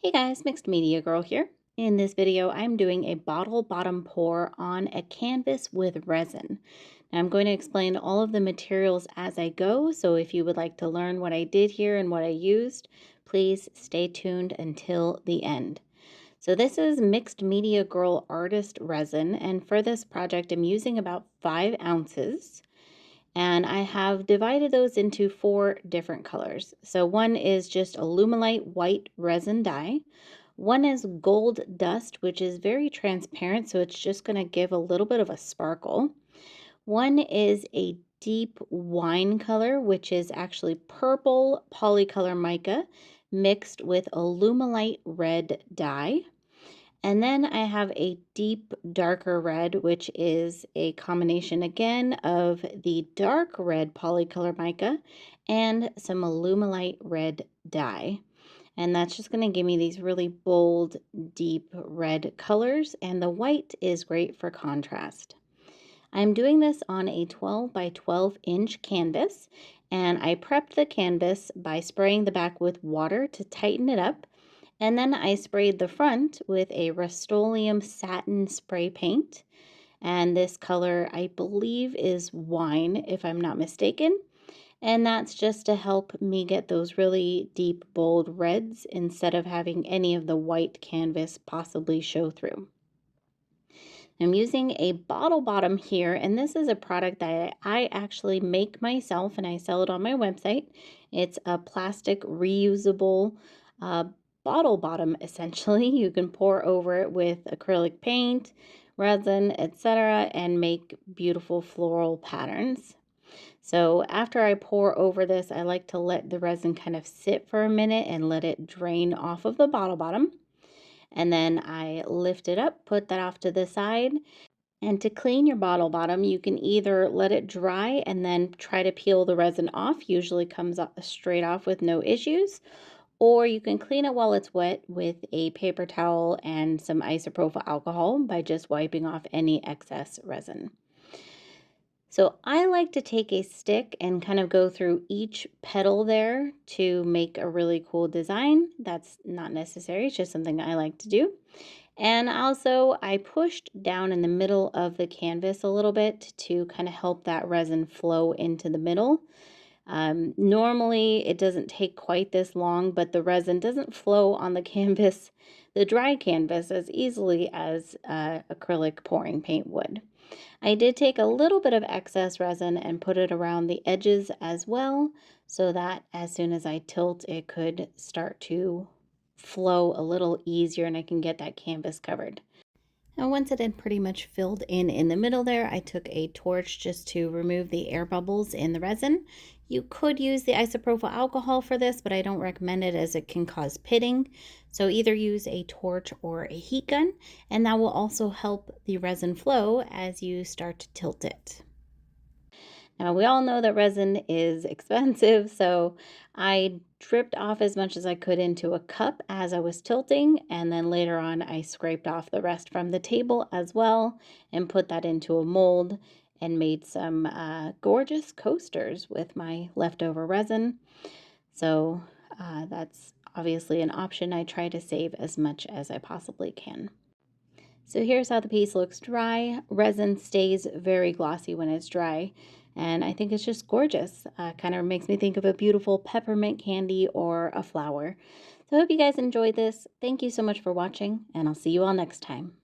Hey guys, Mixed Media Girl here. In this video, I'm doing a bottle bottom pour on a canvas with resin. Now, I'm going to explain all of the materials as I go, so if you would like to learn what I did here and what I used, please stay tuned until the end. So this is Mixed Media Girl Artist Resin, and for this project, I'm using about 5 ounces. And I have divided those into 4 different colors. So one is just Alumilite white resin dye. One is gold dust, which is very transparent, so it's just going to give a little bit of a sparkle. One is a deep wine color, which is actually purple polycolor mica mixed with Alumilite red dye. And then I have a deep darker red, which is a combination again of the dark red polycolor mica and some Alumilite red dye. And that's just going to give me these really bold, deep red colors. And the white is great for contrast. I'm doing this on a 12 by 12 inch canvas. And I prepped the canvas by spraying the back with water to tighten it up. And then I sprayed the front with a Rust-Oleum satin spray paint. And this color, I believe, is wine, if I'm not mistaken. And that's just to help me get those really deep, bold reds instead of having any of the white canvas possibly show through. I'm using a bottle bottom here, and this is a product that I actually make myself and I sell it on my website. It's a plastic reusable uh, bottle bottom, essentially. You can pour over it with acrylic paint, resin, etc., and make beautiful floral patterns. So after I pour over this, I like to let the resin kind of sit for a minute and let it drain off of the bottle bottom. And then I lift it up, put that off to the side. And to clean your bottle bottom, you can either let it dry and then try to peel the resin off, usually comes up straight off with no issues, or you can clean it while it's wet with a paper towel and some isopropyl alcohol by just wiping off any excess resin. So I like to take a stick and kind of go through each petal there to make a really cool design. That's not necessary, it's just something I like to do. And also I pushed down in the middle of the canvas a little bit to kind of help that resin flow into the middle. Normally it doesn't take quite this long, but the resin doesn't flow on the canvas, the dry canvas, as easily as acrylic pouring paint would. I did take a little bit of excess resin and put it around the edges as well, so that as soon as I tilt, it could start to flow a little easier and I can get that canvas covered. And once it had pretty much filled in the middle there, I took a torch just to remove the air bubbles in the resin. You could use the isopropyl alcohol for this, but I don't recommend it as it can cause pitting. So either use a torch or a heat gun, and that will also help the resin flow as you start to tilt it. Now, we all know that resin is expensive, so I dripped off as much as I could into a cup as I was tilting, and then later on I scraped off the rest from the table as well and put that into a mold and made some gorgeous coasters with my leftover resin. So that's obviously an option. I try to save as much as I possibly can. So here's how the piece looks dry. Resin stays very glossy when it's dry, and I think it's just gorgeous. Kind of makes me think of a beautiful peppermint candy or a flower. So I hope you guys enjoyed this. Thank you so much for watching, and I'll see you all next time.